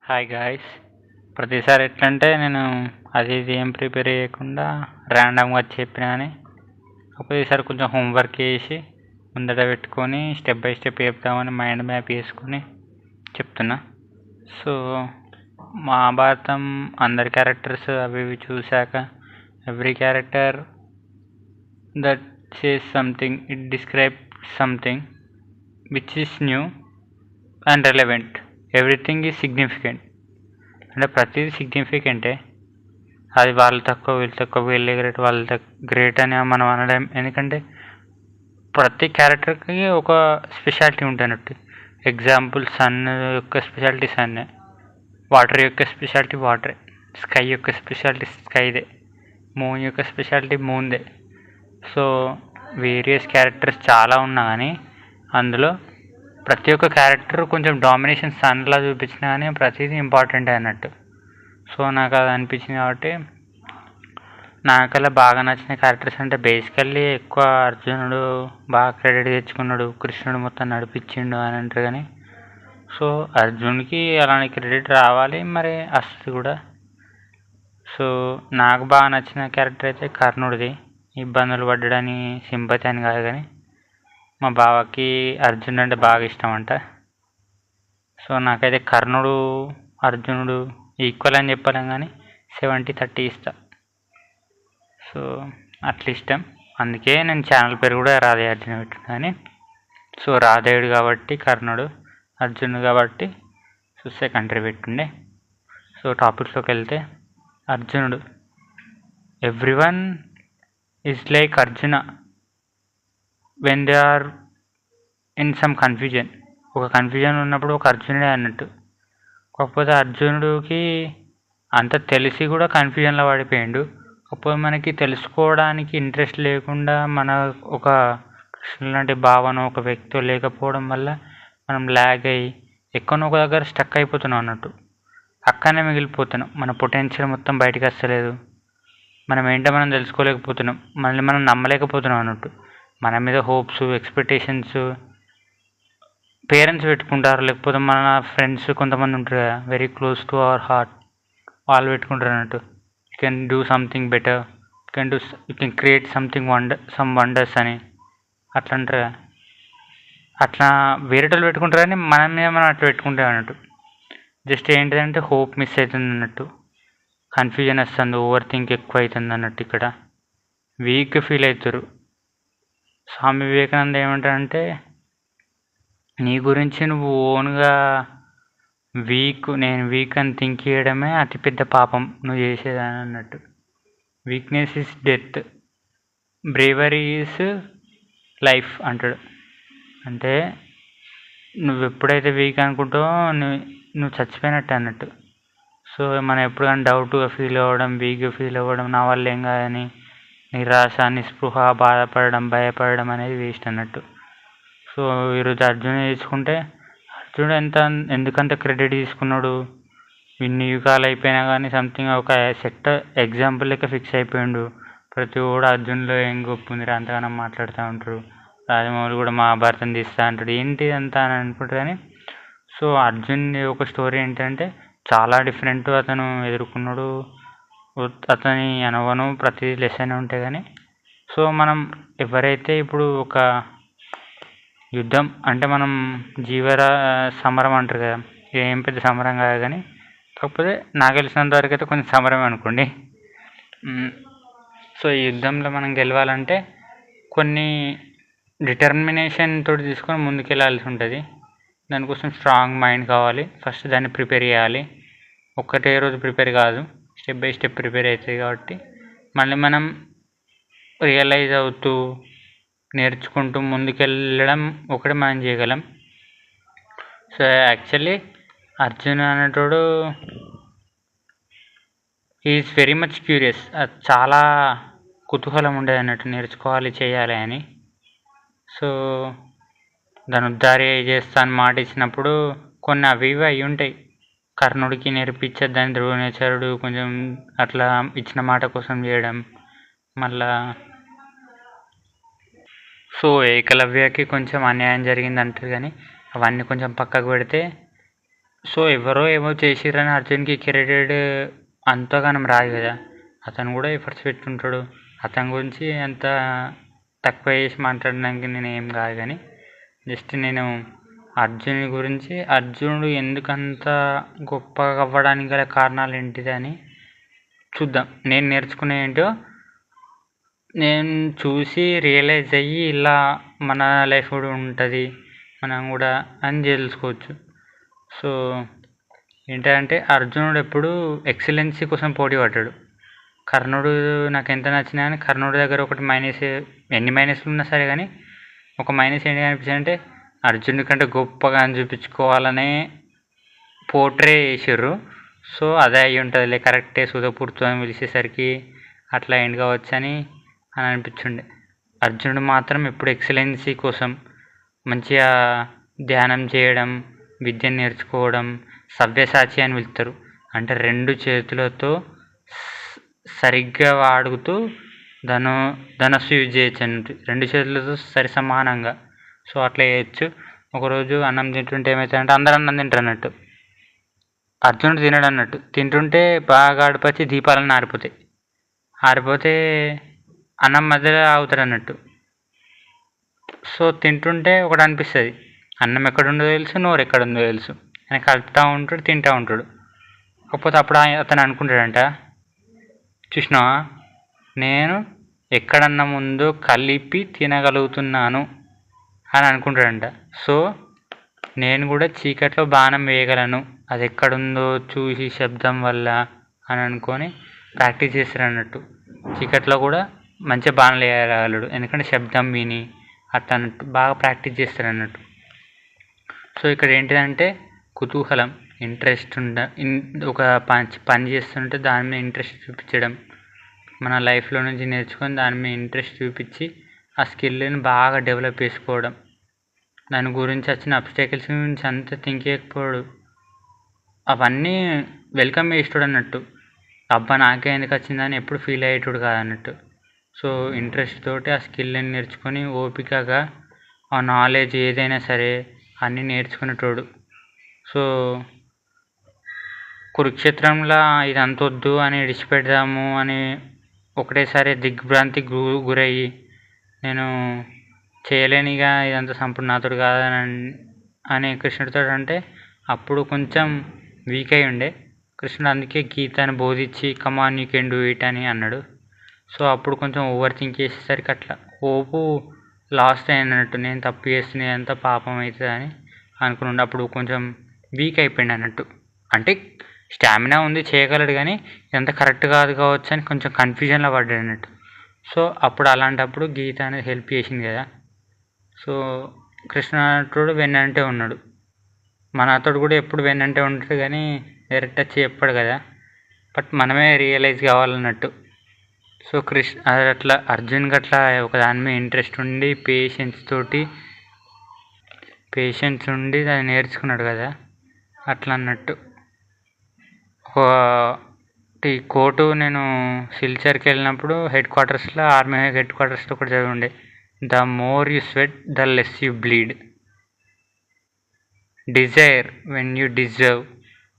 Hi guys. ప్రతిసారి ఎట్లంటే నేను అది ఇది ఏం ప్రిపేర్ చేయకుండా ర్యాండమ్గా చెప్పినా కానీ ఒకేసారి కొంచెం హోంవర్క్ చేసి ముందట పెట్టుకొని స్టెప్ బై స్టెప్ చెప్తామని మైండ్ మ్యాప్ చేసుకొని చెప్తున్నా. సో మహాభారతం అందరి క్యారెక్టర్స్ అవి ఇవి చూశాక every character that says something, it describe something which is new and relevant. Everything is significant. అంటే ప్రతిదీ సిగ్నిఫికెంటే. అది వాళ్ళు తక్కువ వీళ్ళు తక్కువ, వీళ్ళు గ్రేట్ వాళ్ళు గ్రేట్ అని మనం అనలేం. ఎందుకంటే ప్రతి క్యారెక్టర్కి ఒక స్పెషాలిటీ ఉంటున్నట్టు. ఎగ్జాంపుల్ సన్ యొక్క స్పెషాలిటీ సన్నే, వాటర్ యొక్క స్పెషాలిటీ వాటరే, స్కై యొక్క స్పెషాలిటీ స్కైదే, మూన్ యొక్క స్పెషాలిటీ మూన్దే. సో వేరియస్ క్యారెక్టర్స్ చాలా ఉన్నా కానీ అందులో ప్రతి ఒక్క క్యారెక్టర్ కొంచెం డామినేషన్ సన్లా చూపించినా కానీ ప్రతిదీ ఇంపార్టెంటే అన్నట్టు. సో నాకు అది అనిపించింది కాబట్టి నాకల్లా బాగా నచ్చిన క్యారెక్టర్స్ అంటే బేసికల్లీ ఎక్కువ అర్జునుడు బాగా క్రెడిట్ తెచ్చుకున్నాడు, కృష్ణుడు మొత్తం నడిపించిండు అని అంటారు. కానీ సో అర్జున్కి అలాంటి క్రెడిట్ రావాలి, మరి వస్తుంది కూడా. సో నాకు బాగా నచ్చిన క్యారెక్టర్ అయితే కర్ణుడిది. ఇబ్బందులు పడ్డాడని సింపతి అని కాదు, కానీ మా బావకి అర్జునుడు అంటే బాగా ఇష్టం అంట. సో నాకైతే కర్ణుడు అర్జునుడు ఈక్వల్ అని చెప్పలేం, కానీ 70-30 ఇస్తా. సో అట్లా ఇష్టం. అందుకే నేను ఛానల్ పేరు కూడా రాధే అర్జున పెట్టిన. కానీ సో రాధేయుడు కాబట్టి కర్ణుడు, అర్జునుడు కాబట్టి సో సెకండరీ పెట్టుండే. సో టాపిక్స్లోకి వెళ్తే అర్జునుడు. Everyone is like Arjuna when they are in some confusion. ఒక కన్ఫ్యూజన్ ఉన్నప్పుడు ఒక అర్జునుడే అన్నట్టు. కాకపోతే అర్జునుడికి అంత తెలిసి కూడా కన్ఫ్యూజన్లో పడిపోయిండు. కాకపోతే మనకి తెలుసుకోవడానికి ఇంట్రెస్ట్ లేకుండా మన ఒక కృష్ణుడు లాంటి భావన ఒక వ్యక్తి లేకపోవడం వల్ల మనం ల్యాగ్ అయ్యి ఎక్కడో ఒక దగ్గర స్టక్ అయిపోతున్నాం అన్నట్టు. అక్కడనే మిగిలిపోతున్నాం. మన పొటెన్షియల్ మొత్తం బయటకు వస్తలేదు. మనం ఏంటో మనం తెలుసుకోలేకపోతున్నాం. మనల్ని మనం నమ్మలేకపోతున్నాం అన్నట్టు. మన మీద హోప్స్, ఎక్స్పెక్టేషన్స్ పేరెంట్స్ పెట్టుకుంటారు, లేకపోతే మన ఫ్రెండ్స్ కొంతమంది ఉంటారు కదా, very close to our heart, వాళ్ళు పెట్టుకుంటారు అన్నట్టు. You can do something better, you can create something some wonders అని అట్లా అంటారు కదా. అట్లా వేరేటోళ్ళు పెట్టుకుంటారు, కానీ మన మీద మనం అట్లా పెట్టుకుంటాం అన్నట్టు. జస్ట్ ఏంటిదంటే హోప్ మిస్ అవుతుంది అన్నట్టు, కన్ఫ్యూజన్ వస్తుంది, ఓవర్ థింక్ ఎక్కువ అవుతుంది అన్నట్టు. ఇక్కడ వీక్గా ఫీల్ అవుతారు. స్వామి వివేకానంద ఏమంటారంటే, నీ గురించి నువ్వు ఓన్గా నేను వీక్ అని థింక్ చేయడమే అతిపెద్ద పాపం నువ్వు చేసేదని అన్నట్టు. Weakness is death, bravery is life అంటాడు. అంటే నువ్వు ఎప్పుడైతే వీక్ అనుకుంటావో నువ్వు చచ్చిపోయినట్టు అన్నట్టు. సో మనం ఎప్పుడు కానీ డౌట్గా ఫీల్ అవ్వడం, వీక్గా ఫీల్ అవ్వడం, నా వల్ల ఏం కాదని నిరాశ, నిస్పృహ, బాధపడడం, భయపడడం అనేది వేస్ట్ అన్నట్టు. సో ఈరోజు అర్జున్ తీసుకుంటే అర్జునుడు ఎందుకంత క్రెడిట్ తీసుకున్నాడు. ఇన్ని యుగాలు అయిపోయినా కానీ సంథింగ్ ఒక సెట్ ఎగ్జాంపుల్ లెక్క ఫిక్స్ అయిపోయిండు. ప్రతి కూడా అర్జున్లో ఏం గొప్ప ఉంది అంతగానో మాట్లాడుతూ ఉంటారు. రాజమౌళి కూడా మహాభారతం తీస్తూ అంటాడు, ఏంటి అంతా అని అనుకుంటారు. కానీ సో అర్జున్ ఒక స్టోరీ ఏంటంటే చాలా డిఫరెంట్. అతను ఎదుర్కొన్నాడు, అతని అనుభవం ప్రతి లెసన్ ఉంటాయి. కానీ సో మనం ఎవరైతే ఇప్పుడు ఒక యుద్ధం అంటే మనం సమరం అంటారు కదా, ఏం పెద్ద సమరం కాదు, కానీ కాకపోతే నాకు తెలిసినంత వరకు అయితే కొంచెం సమరం అనుకోండి. సో ఈ యుద్ధంలో మనం గెలవాలంటే కొన్ని డిటర్మినేషన్ తోటి తీసుకొని ముందుకెళ్ళాల్సి ఉంటుంది. దానికోసం స్ట్రాంగ్ మైండ్ కావాలి. ఫస్ట్ దాన్ని ప్రిపేర్ చేయాలి. ఒక్కటే రోజు ప్రిపేర్ కాదు, స్టెప్ బై స్టెప్ ప్రిపేర్ అవుతుంది. కాబట్టి మళ్ళీ మనం రియలైజ్ అవుతూ నేర్చుకుంటూ ముందుకెళ్ళడం ఒకటి మనం చేయగలం. సో యాక్చువల్లీ అర్జున్ అనేటోడు ఈజ్ వెరీ మచ్ క్యూరియస్. అది చాలా కుతూహలం ఉండేది అన్నట్టు, నేర్చుకోవాలి చేయాలి అని. సో ధనుర్ధారి చేస్తాను మాట ఇచ్చినప్పుడు కొన్ని అవి ఇవి అయి ఉంటాయి. కర్ణుడికి నేర్పించేద్దని ద్రోణాచార్యుడు కొంచెం అట్లా ఇచ్చిన మాట కోసం చేయడం. మళ్ళా సో ఏకలవ్యకి కొంచెం అన్యాయం జరిగింది అంటారు. కానీ అవన్నీ కొంచెం పక్కకు పెడితే సో ఎవరో ఏమో చేసిర్రని అర్జున్కి క్రెడిట్ అంతగానం రాదు కదా, అతను కూడా ఎఫర్ట్స్ పెట్టుకుంటాడు. అతని గురించి అంత తక్కువ చేసి మాట్లాడడానికి నేను ఏం కాదు, కానీ జస్ట్ నేను అర్జునుడి గురించి, అర్జునుడు ఎందుకంత గొప్పగా అవ్వడానికి గల కారణాలు ఏంటిదని చూద్దాం. నేను నేర్చుకునే ఏంటో నేను చూసి రియలైజ్ అయ్యి ఇలా మన లైఫ్ కూడా ఉంటుంది మనం కూడా అని తెలుసుకోవచ్చు. సో ఏంటంటే అర్జునుడు ఎప్పుడు ఎక్సలెన్సీ కోసం పోటీ పడ్డాడు. కర్ణుడు నాకు ఎంత నచ్చినా కానీ కర్ణుడి దగ్గర ఒకటి మైనస్, ఎన్ని మైనస్లు ఉన్నా సరే కానీ ఒక మైనస్ ఏంటి అనిపించింది అంటే అర్జునుడి కంటే గొప్పగా అని చూపించుకోవాలనే పోర్ట్రే చేసిర్రు. సో అదే అయ్యి ఉంటుందిలే, కరెక్టే, సుధపూర్తో అని పిలిచేసరికి అట్లా ఎండ్ కావచ్చని అని అనిపించుండే. అర్జునుడు మాత్రం ఎప్పుడు ఎక్సలెన్సీ కోసం మంచిగా ధ్యానం చేయడం, విద్యను నేర్చుకోవడం, సవ్యసాచి అని పిలుస్తారు, అంటే 2 చేతులతో సరిగ్గా వాడుతూ ధనస్సు యూజ్ చేయొచ్చు అన్నట్టు, 2 చేతులతో సరి సమానంగా. సో అట్లా చేయొచ్చు. ఒకరోజు అన్నం తింటుంటే ఏమవుతుందంటే అందరూ అన్నం తింటారు అన్నట్టు, అర్జునుడు తినడు అన్నట్టు. తింటుంటే బాగా ఆడిపచ్చి దీపాలను ఆరిపోతే అన్నం మధ్యలో ఆగుతాడు అన్నట్టు. సో తింటుంటే ఒకటి అనిపిస్తుంది, అన్నం ఎక్కడుందో తెలుసు, నోరు ఎక్కడుందో తెలుసు, ఆయన కలుపుతూ ఉంటాడు, తింటూ ఉంటాడు. కాకపోతే అప్పుడు అతను అనుకుంటాడంట, చూసినావా నేను ఎక్కడన్నా ముందు కలిపి తినగలుగుతున్నాను అని అనుకుంటాడంట. సో నేను కూడా చీకట్లో బాణం వేయగలను, అది ఎక్కడుందో చూసి శబ్దం వల్ల అని అనుకొని ప్రాక్టీస్ చేస్తాడు అన్నట్టు. చీకట్లో కూడా మంచిగా బాణాలు వేయగలడు, ఎందుకంటే శబ్దం విని అట్లా అన్నట్టు బాగా ప్రాక్టీస్ చేస్తాడు అన్నట్టు. సో ఇక్కడ ఏంటిదంటే కుతూహలం, ఇంట్రెస్ట్ ఒక పని చేస్తుంటే దాని మీద ఇంట్రెస్ట్ చూపించడం, మన లైఫ్లో నుంచి నేర్చుకొని దాని మీద ఇంట్రెస్ట్ చూపించి ఆ స్కిల్ని బాగా డెవలప్ చేసుకోవడం, దాని గురించి వచ్చిన అబ్స్టాకిల్స్ గురించి అంత థింక్ చేయకపోవడు, అవన్నీ వెల్కమ్ చేసేటోడు అన్నట్టు. అబ్బా నాకే ఎందుకు వచ్చిందని ఎప్పుడు ఫీల్ అయ్యేటోడు కాదన్నట్టు. సో ఇంట్రెస్ట్ తోటి ఆ స్కిల్ని నేర్చుకొని ఓపికగా ఆ నాలెడ్జ్ ఏదైనా సరే అన్నీ నేర్చుకునేటోడు. సో కురుక్షేత్రంలో ఇదంతా వద్దు అని విడిచిపెడదాము అని ఒకటేసారి దిగ్భ్రాంతికి గురయ్యి నేను చేయలేనిగా ఇదంతా సంపూర్ణ నాతోడు కాదని అని కృష్ణుడితో అంటే అప్పుడు కొంచెం వీక్ అయి ఉండే కృష్ణుడు, అందుకే గీతని బోధించి come on you can do it అని అన్నాడు. సో అప్పుడు కొంచెం ఓవర్ థింక్ చేసేసరికి అట్లా హోపు లాస్ట్ అయినట్టు, నేను తప్పు చేస్తున్నా అంతా పాపం అవుతుంది అని అనుకున్నాడు. అప్పుడు కొంచెం వీక్ అయిపోయింది అన్నట్టు, అంటే స్టామినా ఉంది చేయగలడు కానీ ఇదంతా కరెక్ట్ కాదు కావచ్చు అని కొంచెం కన్ఫ్యూజన్లో పడ్డాడు అన్నట్టు. సో అప్పుడు అలాంటప్పుడు గీత అనేది హెల్ప్ చేసింది కదా. సో కృష్ణుడు వెన్నంటే ఉన్నాడు, మన అతడు కూడా ఎప్పుడు వెన్నంటే ఉంటాడు కానీ డైరెక్ట్ వచ్చి చెప్పాడు కదా, బట్ మనమే రియలైజ్ కావాలన్నట్టు. సో అట్లా అర్జున్కి అట్లా ఒక దాని మీద ఇంట్రెస్ట్ ఉండి పేషెన్స్ ఉండి దాన్ని నేర్చుకున్నాడు కదా, అట్లా అన్నట్టు. ఈ కోటు నేను సిల్చర్కి వెళ్ళినప్పుడు ఆర్మీ హెడ్ క్వార్టర్స్లో ఒకటి చదివి ఉండే, the more you sweat the less you bleed, desire when you deserve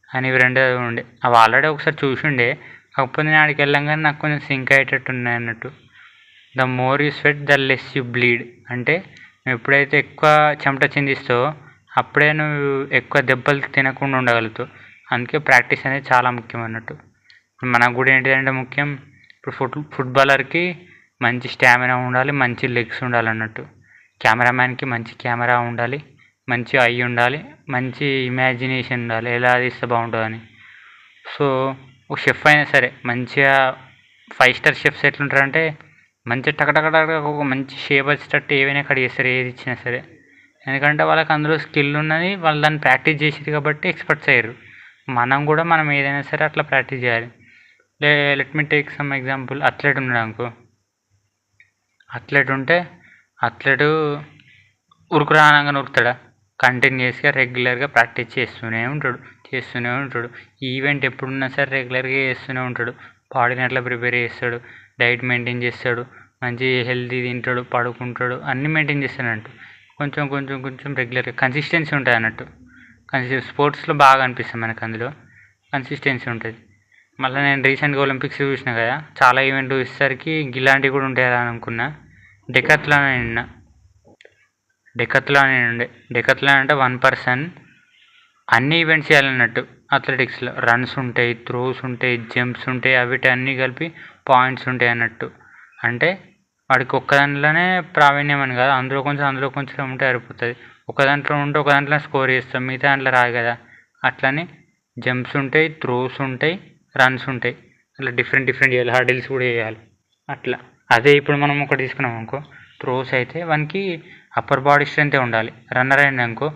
అని ఇవి 2 చదివి ఉండే. అవి ఆల్రెడీ ఒకసారి చూసి ఉండే, కాకపోతే నేను ఆడికి వెళ్ళంగానే నాకు కొంచెం సింక్ అయ్యేటట్టు ఉన్నాయి అన్నట్టు. The more you sweat the less you bleed అంటే నువ్వు ఎప్పుడైతే ఎక్కువ చెమట చిందిస్తావో అప్పుడే నువ్వు ఎక్కువ దెబ్బలు తినకుండా ఉండగలుగుతావు. అందుకే ప్రాక్టీస్ అనేది చాలా ముఖ్యం అన్నట్టు. మనకు కూడా ఏంటిదంటే ముఖ్యం, ఇప్పుడు ఫుట్బాలర్కి మంచి స్టామినా ఉండాలి, మంచి లెగ్స్ ఉండాలి అన్నట్టు. కెమెరామ్యాన్కి మంచి కెమెరా ఉండాలి, మంచి ఐ ఉండాలి, మంచి ఇమాజినేషన్ ఉండాలి, ఎలా తీస్తే బాగుంటుందని. సో ఒక షెఫ్ అయినా సరే మంచిగా 5 స్టార్ షెఫ్స్ ఎట్లుంటారంటే మంచిగా టకటక ఒక మంచి షేప్ వచ్చేటట్టు ఏవైనా కట్ చేస్తారు, ఏది ఇచ్చినా సరే, ఎందుకంటే వాళ్ళకి అందులో స్కిల్ ఉన్నది, వాళ్ళు దాన్ని ప్రాక్టీస్ చేసారు కాబట్టి ఎక్స్పర్ట్స్ అయ్యారు. మనం ఏదైనా సరే అట్లా ప్రాక్టీస్ చేయాలి. Let me take some example, athlete ఉన్నాడు అనుకో, అథ్లెట్ ఉరుకురానంగానే ఉరుకుతాడా, కంటిన్యూస్గా రెగ్యులర్గా ప్రాక్టీస్ చేస్తూనే ఉంటాడు. ఈవెంట్ ఎప్పుడున్నా సరే రెగ్యులర్గా చేస్తూనే ఉంటాడు, బాడీని అట్లా ప్రిపేర్ చేస్తాడు, డైట్ మెయింటైన్ చేస్తాడు, మంచి హెల్తీ తింటాడు, పడుకుంటాడు, అన్నీ మెయింటైన్ చేస్తాడు అన్నట్టు. కొంచెం రెగ్యులర్గా కన్సిస్టెన్సీ ఉంటుంది అన్నట్టు. స్పోర్ట్స్లో బాగా అనిపిస్తుంది మనకు, అందులో కన్సిస్టెన్సీ ఉంటుంది. మళ్ళీ నేను రీసెంట్గా ఒలింపిక్స్ చూసిన కదా, చాలా ఈవెంట్ చూసేసరికి ఇలాంటివి కూడా ఉంటాయా అనుకున్నా. డెకత్లాన్ ఉండే. డెకత్లాన్ అంటే 1 పర్సన్ అన్ని ఈవెంట్స్ చేయాలన్నట్టు. అథ్లెటిక్స్లో రన్స్ ఉంటాయి, త్రోస్ ఉంటాయి, జంప్స్ ఉంటాయి, అవిటి అన్నీ కలిపి పాయింట్స్ ఉంటాయి అన్నట్టు. అంటే వాడికి ఒక్క దాంట్లోనే ప్రావీణ్యం అని కాదు, అందులో కొంచెం ఉంటే సరిపోతుంది. ఒక దాంట్లో ఉంటే ఒక దాంట్లో స్కోర్ చేస్తాం, మిగతా దాంట్లో రాదు కదా. అట్లని జంప్స్ ఉంటాయి, త్రోస్ ఉంటాయి, రన్స్ ఉంటాయి, అట్లా డిఫరెంట్ చేయాలి. హర్డిల్స్ కూడా చేయాలి అట్లా. అదే ఇప్పుడు మనం ఒకటి తీసుకున్నాం అనుకో, త్రోస్ అయితే వానికి అప్పర్ బాడీ స్ట్రెంతే ఉండాలి. రన్నర్ అయింది అనుకో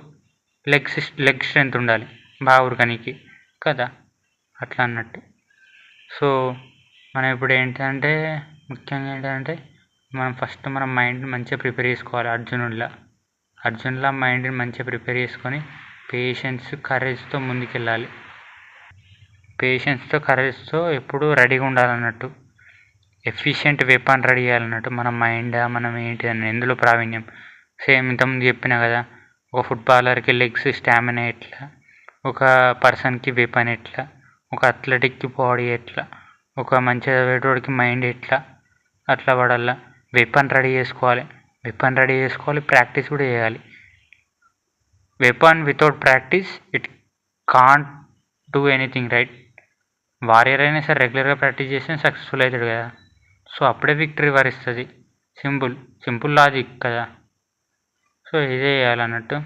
లెగ్ స్ట్రెంత్ ఉండాలి బాగా ఉరకనికి కదా, అట్లా అన్నట్టు. సో మనం ఇప్పుడు ఏంటంటే ముఖ్యంగా ఏంటంటే మనం ఫస్ట్ మన మైండ్ని మంచిగా ప్రిపేర్ చేసుకోవాలి. అర్జున్లా మైండ్ని మంచిగా ప్రిపేర్ చేసుకొని పేషెన్స్, కరేజ్తో ముందుకెళ్ళాలి. పేషెన్స్తో, కరేజ్తో ఎప్పుడూ రెడీగా ఉండాలన్నట్టు. ఎఫిషియెంట్ వెపన్ రెడీ చేయాలన్నట్టు. మన మైండ్, మనం ఏంటి అని ఎందులో ప్రావీణ్యం. సేమ్ ఇంతకుముందు చెప్పిన కదా, ఒక ఫుట్బాలర్కి లెగ్స్ స్టామినా ఎట్లా, ఒక పర్సన్కి వెపన్ ఎట్లా, ఒక అథ్లెటిక్కి బాడీ ఎట్లా, ఒక మంచిగా చదివేటోడికి మైండ్ ఎట్లా, అట్లా పడాల. వెపన్ రెడీ చేసుకోవాలి, ప్రాక్టీస్ కూడా చేయాలి. Weapon without practice it can't do anything, right. Warrior అయినా సరే రెగ్యులర్గా ప్రాక్టీస్ చేస్తే సక్సెస్ఫుల్ అవుతాడు కదా. సో అప్పుడే విక్టరీ వరిస్తుంది. సింపుల్ లాజిక్ కదా. సో ఇదే చేయాలన్నట్టు.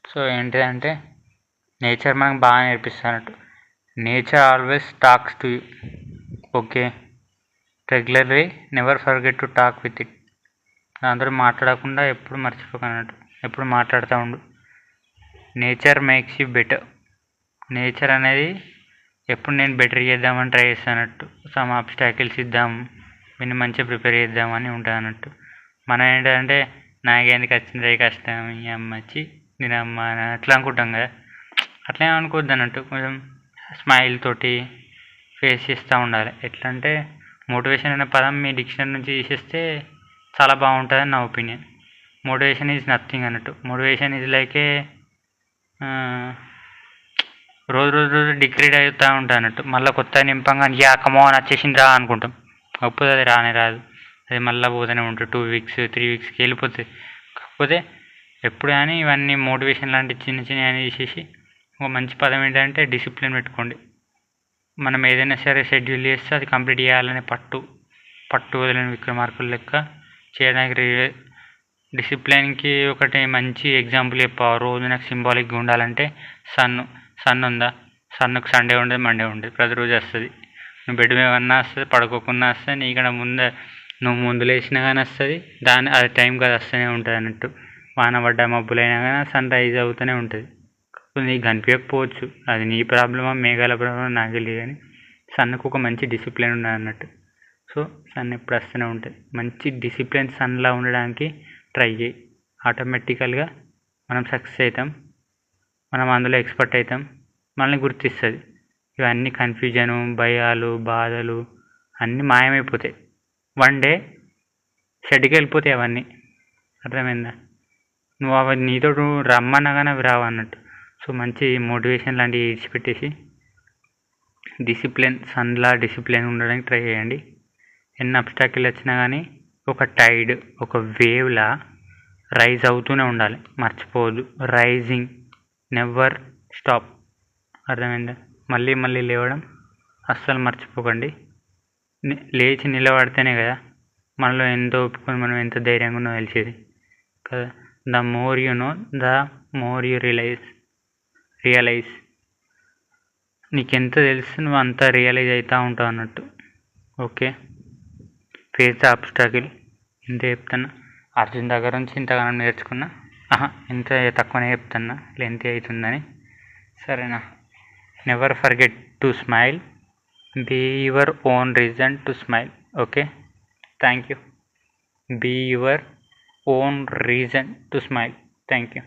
సో ఏంటిదంటే నేచర్ మనకు బాగా నేర్పిస్తున్నట్టు. Nature always talks to you, okay. Regularly never forget to talk with it. అందరూ మాట్లాడకుండా ఎప్పుడు మర్చిపోకన్నట్టు, ఎప్పుడు మాట్లాడుతూ ఉండు. Nature makes you better. Nature అనేది ఎప్పుడు నేను బెటర్ చేద్దామని ట్రై చేస్తానట్టు. సమ్ ఆబ్స్టాకిల్స్ ఇద్దాం, వీన్ని మంచిగా ప్రిపేర్ చేద్దామని ఉంటుంది అన్నట్టు. మనం ఏంటంటే నాకెందుకు వచ్చింది కష్టం, ఈ అమ్మచ్చి నేను అమ్మ అట్లా అనుకుంటాం కదా. అట్లా ఏమనుకోవద్దు అన్నట్టు. కొంచెం స్మైల్ తోటి ఫేస్ చేస్తూ ఉండాలి. ఎట్లా అంటే మోటివేషన్ అనే పదం మీ డిక్షనరీ నుంచి తీసేస్తే చాలా బాగుంటుందని నా ఒపీనియన్. మోటివేషన్ ఈజ్ నథింగ్ అన్నట్టు. మోటివేషన్ ఈజ్ లైకే రోజు డిగ్రేడ్ అవుతూ ఉంటుంది అన్నట్టు. మళ్ళీ కొత్త నింపంగా కమోన్ వచ్చేసిందిరా అనుకుంటాం, కాకపోతే అది రానే రాదు. అది మళ్ళీ పోతూనే ఉంటుంది. 2 వీక్స్ 3 వీక్స్కి వెళ్ళిపోతుంది. కాకపోతే ఎప్పుడు కానీ ఇవన్నీ మోటివేషన్ లాంటి చిన్న అని తీసేసి ఒక మంచి పదం ఏంటంటే డిసిప్లిన్ పెట్టుకోండి. మనం ఏదైనా సరే షెడ్యూల్ చేస్తే అది కంప్లీట్ చేయాలనే పట్టు వదిలిన విక్రమార్కుల లెక్క చేయడానికి డిసిప్లిన్కి ఒకటి మంచి ఎగ్జాంపుల్ చెప్పావు. రోజు నాకు సింబాలిక్గా ఉండాలంటే సన్ ఉందా, సన్నుకు సండే ఉండదు, మండే ఉండదు, ప్రతిరోజు వస్తుంది. నువ్వు బెడ్ మీద అన్నా వస్తుంది, పడుకోకుండా వస్తుంది, నీకన్నా నువ్వు ముందు లేచినా కానీ వస్తుంది. అది టైం కదా వస్తూనే ఉంటుంది అన్నట్టు. వాన పడ్డా మబ్బులైనా కానీ సన్ రైజ్ అవుతూనే ఉంటుంది. నీకు కనిపించకపోవచ్చు, అది నీ ప్రాబ్లమా మేఘాల ప్రాబ్లమా నాకు తెలియదు, కానీ సన్నుకు ఒక మంచి డిసిప్లిన్ ఉన్నది అన్నట్టు. సో సన్ ఎప్పుడు వస్తూనే ఉంటుంది. మంచి డిసిప్లిన్ సన్లా ఉండడానికి ట్రై చేయి. ఆటోమేటికల్గా మనం సక్సెస్ అవుతాం, మనం అందులో ఎక్స్పర్ట్ అవుతాం, మనల్ని గుర్తిస్తుంది. ఇవన్నీ కన్ఫ్యూజను, భయాలు, బాధలు అన్నీ మాయమైపోతాయి. వన్ డే షెడ్కి వెళ్ళిపోతాయి అవన్నీ. అర్థమైందా? నువ్వు అవి నీతో రమ్మన్నా కానీ అవి రావు అన్నట్టు. సో మంచి మోటివేషన్ లాంటివి ఇచ్చిపెట్టేసి సన్లా డిసిప్లిన్ ఉండడానికి ట్రై చేయండి. ఎన్ని అబ్స్టాకిల్ వచ్చినా కానీ ఒక టైడ్, ఒక వేవ్లా రైజ్ అవుతూనే ఉండాలి, మర్చిపోవద్దు. Rising, never stop. అర్థమైందా? మళ్ళీ లేవడం అస్సలు మర్చిపోకండి. లేచి నిలబడితేనే కదా మనలో ఎంత ఒప్పుకొని మనం ఎంత ధైర్యంగా ఉన్నో తెలిసేది కదా. The more you know, the more you realize. నీకెంత తెలుసు నువ్వు అంతా రియలైజ్ అవుతూ ఉంటావు అన్నట్టు. Okay, face the obstacle. ఇంత చెప్తున్నా. అర్జున్ దగ్గర నుంచి ఇంతగానం నేర్చుకున్నా. ఇంత తక్కువనే చెప్తున్నా, లెంత్ అవుతుందని. సరేనా? Never forget to smile. Be your own reason to smile. Okay, thank you. Be your own reason to smile. Thank you.